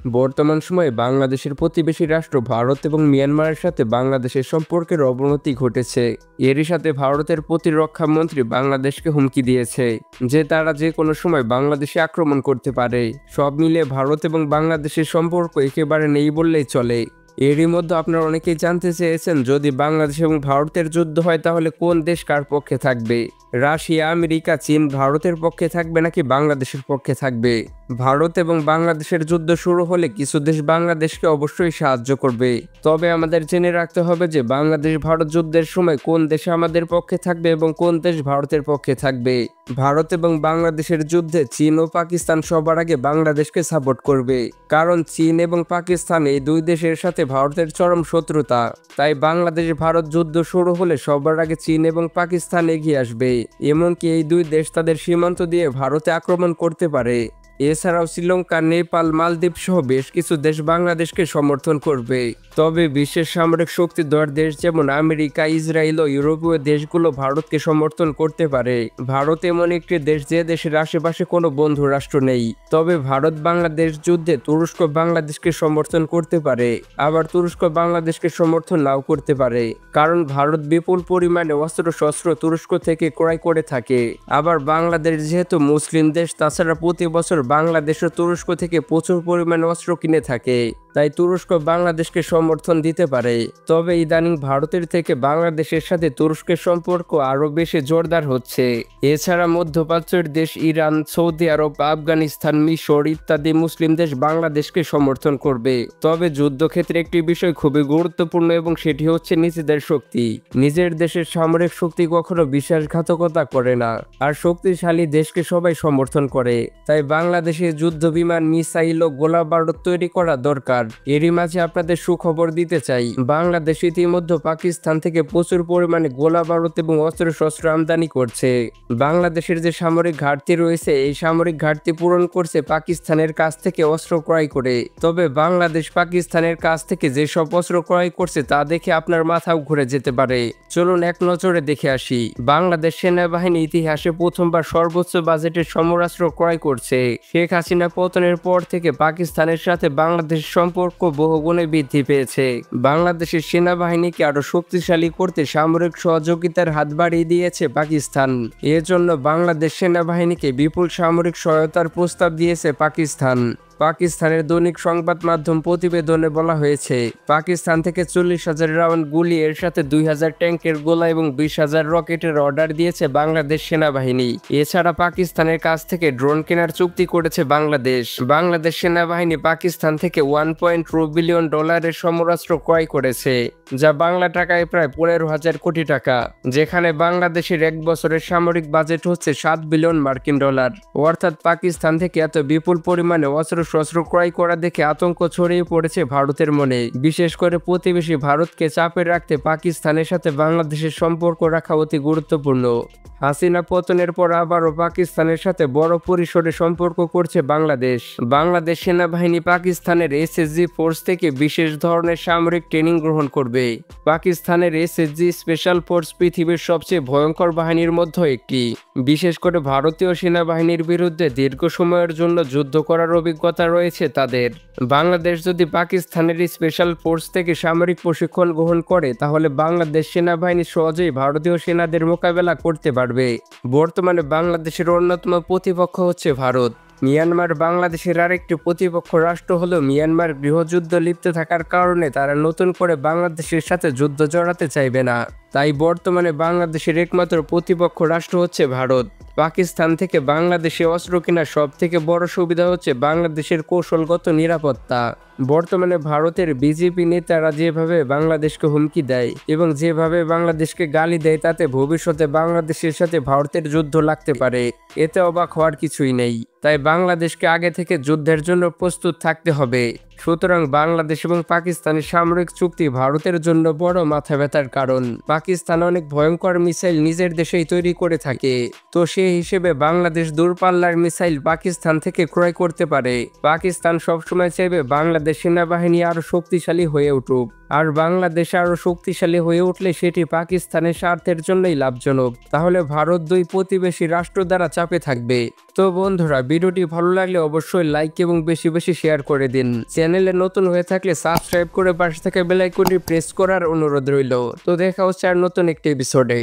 বর্তমান সময়ে বাংলাদেশের প্রতিবেশী রাষ্ট্র ভারত এবং মিয়ানমারের সাথে বাংলাদেশের সম্পর্কের অবনতি ঘটেছে। এরই সাথে ভারতের প্রতিরক্ষা মন্ত্রী বাংলাদেশকে হুমকি দিয়েছে যে তারা যে কোনো সময় বাংলাদেশে আক্রমণ করতে পারে। সব মিলিয়ে ভারত এবং বাংলাদেশের সম্পর্ক একেবারে নেই বললেই চলে। এরই মধ্যে আপনারা অনেকেই জানতে চেয়েছেন, যদি বাংলাদেশ এবং ভারতের যুদ্ধ হয় তাহলে কোন দেশ কার পক্ষে থাকবে? রাশিয়া, আমেরিকা, চীন ভারতের পক্ষে থাকবে নাকি বাংলাদেশের পক্ষে থাকবে? ভারত এবং বাংলাদেশের যুদ্ধ শুরু হলে কিছু দেশ বাংলাদেশকে অবশ্যই সাহায্য করবে। তবে আমাদের জেনে রাখতে হবে যে বাংলাদেশ ভারত যুদ্ধের সময় কোন দেশ আমাদের পক্ষে থাকবে এবং কোন দেশ ভারতের পক্ষে থাকবে। ভারত এবং বাংলাদেশের যুদ্ধে চীন ও পাকিস্তান সবার আগে বাংলাদেশকে সাপোর্ট করবে, কারণ চীন এবং পাকিস্তান এই দুই দেশের সাথে ভারতের চরম শত্রুতা। তাই বাংলাদেশ ভারত যুদ্ধ শুরু হলে সবার আগে চীন এবং পাকিস্তান এগিয়ে আসবে। এমনকি এই দুই দেশ তাদের সীমান্ত দিয়ে ভারতে আক্রমণ করতে পারে। এছাড়াও শ্রীলঙ্কা, নেপাল, মালদ্বীপ সহ বেশ কিছু দেশ বাংলাদেশকে সমর্থন করবে। তবে বিশ্বের সামরিক শক্তিধর দেশ যেমন আমেরিকা, ইসরায়েল ও ইউরোপীয় দেশগুলো ভারতকে সমর্থন করতে পারে। ভারত এমন একটি দেশ যে দেশের আশেপাশে কোনো বন্ধু রাষ্ট্র নেই। তবে ভারত বাংলাদেশ যুদ্ধে তুরস্ক বাংলাদেশকে সমর্থন করতে পারে, আবার তুরস্ক বাংলাদেশকে সমর্থন নাও করতে পারে, কারণ ভারত বিপুল পরিমাণে অস্ত্রশস্ত্র তুরস্ক থেকে ক্রয় করে থাকে। আবার বাংলাদেশ যেহেতু মুসলিম দেশ, তাছাড়া প্রতি বছর বাংলাদেশ ও তুরস্ক থেকে প্রচুর পরিমাণে অস্ত্র কিনে থাকে, তাই তুরস্ক বাংলাদেশকে সমর্থন দিতে পারে। তবে ইদানিং ভারতের থেকে বাংলাদেশের সাথে তুরস্কের সম্পর্ক আরও বেশি জোরদার হচ্ছে। এছাড়া মধ্যপ্রাচ্যের দেশ ইরান, সৌদি আরব, আফগানিস্তান, মিশর ইত্যাদি মুসলিম দেশ বাংলাদেশকে সমর্থন করবে। তবে যুদ্ধক্ষেত্রে একটি বিষয় খুবই গুরুত্বপূর্ণ এবং সেটি হচ্ছে নিজেদের শক্তি। নিজের দেশের সামরিক শক্তি কখনো বিশ্বাসঘাতকতা করে না, আর শক্তিশালী দেশকে সবাই সমর্থন করে। তাই বাংলাদেশে যুদ্ধ বিমান, মিসাইল ও গোলা বারুদ তৈরি করা দরকার। এরই মাঝে আপনাদের সুখবর দিতে চাই, বাংলাদেশ ইতিমধ্যে পাকিস্তান থেকে প্রচুর পরিমাণে গোলা বারুদ এবং অস্ত্রশস্ত্র আমদানি করছে। বাংলাদেশের যে সামরিক ঘাটতি রয়েছে, এই সামরিক ঘাটতি পূরণ করছে পাকিস্তানের কাছ থেকে অস্ত্র ক্রয় করে। তবে বাংলাদেশ পাকিস্তানের কাছ থেকে যেসব অস্ত্র ক্রয় করছে তা দেখে আপনার মাথাও ঘুরে যেতে পারে। চলুন এক নজরে দেখে আসি। বাংলাদেশ সেনাবাহিনী ইতিহাসে প্রথমবার সর্বোচ্চ বাজেটের সমরাস্ত্র ক্রয় করছে। শেখ হাসিনা পতনের পর থেকে পাকিস্তানের সাথে বাংলাদেশের সম্পর্ক বহুগুণে বৃদ্ধি পেয়েছে। বাংলাদেশের সেনাবাহিনীকে আরো শক্তিশালী করতে সামরিক সহযোগিতার হাত বাড়িয়ে দিয়েছে পাকিস্তান। এজন্য বাংলাদেশ সেনাবাহিনীকে বিপুল সামরিক সহায়তার প্রস্তাব দিয়েছে পাকিস্তান। পাকিস্তানের দৈনিক সংবাদ মাধ্যম প্রতিবেদনে বলা হয়েছে, পাকিস্তান থেকে 40,000 রাউন্ড গুলি, এর সাথে 2,000 ট্যাঙ্কের গোলা এবং 20,000 রকেটের অর্ডার দিয়েছে বাংলাদেশ সেনাবাহিনী। এছাড়া পাকিস্তানের কাছ থেকে ড্রোন কেনার চুক্তি করেছে বাংলাদেশ। বাংলাদেশ সেনাবাহিনী পাকিস্তান থেকে $1.2 বিলিয়ন সমরাস্ত্র ক্রয় করেছে, যা বাংলা টাকায় প্রায় 15,000 কোটি টাকা, যেখানে বাংলাদেশের এক বছরের সামরিক বাজেট হচ্ছে $7 বিলিয়ন মার্কিন ডলার। অর্থাৎ পাকিস্তান থেকে এত বিপুল পরিমাণে অস্ত্র ক্রয় করা দেখে আতঙ্ক ছড়িয়ে পড়েছে ভারতের মনে। বিশেষ করে প্রতিবেশী ভারতকে চাপে রাখতে পাকিস্তানের সাথে বাংলাদেশের সম্পর্ক রাখা অতি গুরুত্বপূর্ণ। হাসিনা পতনের পর আবারও পাকিস্তানের সাথে বড় পরিসরে সম্পর্ক করছে বাংলাদেশ। বাংলাদেশ সেনাবাহিনী পাকিস্তানের এসএসজি ফোর্স থেকে বিশেষ ধরনের সামরিক ট্রেনিং গ্রহণ করবে। পাকিস্তানের এসএসজি স্পেশাল ফোর্স পৃথিবীর সবচেয়ে ভয়ঙ্কর বাহিনীর মধ্যে একটি। বিশেষ করে ভারতীয় সেনাবাহিনীর বিরুদ্ধে দীর্ঘ সময়ের জন্য যুদ্ধ করার অভিজ্ঞতা রয়েছে তাদের। বাংলাদেশ যদি পাকিস্তানের স্পেশাল ফোর্স থেকে সামরিক প্রশিক্ষণ গ্রহণ করে, তাহলে বাংলাদেশ সেনাবাহিনী সহজেই ভারতীয় সেনাদের মোকাবেলা করতে পারবে। বর্তমানে বাংলাদেশের অন্যতম প্রতিপক্ষ হচ্ছে ভারত। মিয়ানমার বাংলাদেশের আরেকটি প্রতিপক্ষ রাষ্ট্র হলেও মিয়ানমার গৃহযুদ্ধ লিপ্ত থাকার কারণে তারা নতুন করে বাংলাদেশের সাথে যুদ্ধ জড়াতে চাইবে না। তাই বর্তমানে বাংলাদেশের একমাত্র প্রতিপক্ষ রাষ্ট্র হচ্ছে ভারত। পাকিস্তান থেকে বাংলাদেশে অস্ত্র কেনার সব থেকে বড় সুবিধা হচ্ছে বাংলাদেশের কৌশলগত নিরাপত্তা। বর্তমানে ভারতের বিজেপি নেতারা যেভাবে বাংলাদেশকে হুমকি দেয় এবং যেভাবে বাংলাদেশকে গালি দেয়, তাতে ভবিষ্যতে বাংলাদেশের সাথে ভারতের যুদ্ধ লাগতে পারে। এতে অবাক হওয়ার কিছুই নেই। তাই বাংলাদেশকে আগে থেকে যুদ্ধের জন্য প্রস্তুত থাকতে হবে। সুতরাং বাংলাদেশ এবং পাকিস্তানের সামরিক চুক্তি ভারতের জন্য বড় মাথা ব্যথার কারণ। পাকিস্তান অনেক ভয়ঙ্কর মিসাইল নিজের দেশেই তৈরি করে থাকে, তো সেই হিসেবে বাংলাদেশ দূরপাল্লার মিসাইল পাকিস্তান থেকে ক্রয় করতে পারে। পাকিস্তান সবসময় চাইবে বাংলাদেশ সেনাবাহিনী আরো শক্তিশালী হয়ে উঠুক, আর বাংলাদেশ আরো শক্তিশালী হয়ে উঠলে সেটি পাকিস্তানের স্বার্থের জন্যই লাভজনক। তাহলে ভারত দুই প্রতিবেশী রাষ্ট্র দ্বারা চাপে থাকবে। তো বন্ধুরা, ভিডিওটি ভালো লাগলে অবশ্যই লাইক এবং বেশি বেশি শেয়ার করে দিন। চ্যানেলে নতুন হয়ে থাকলে সাবস্ক্রাইব করে পাশে থাকা বেল আইকনটি প্রেস করার অনুরোধ রইল। তো দেখা হচ্ছে আর নতুন একটি এপিসোডে।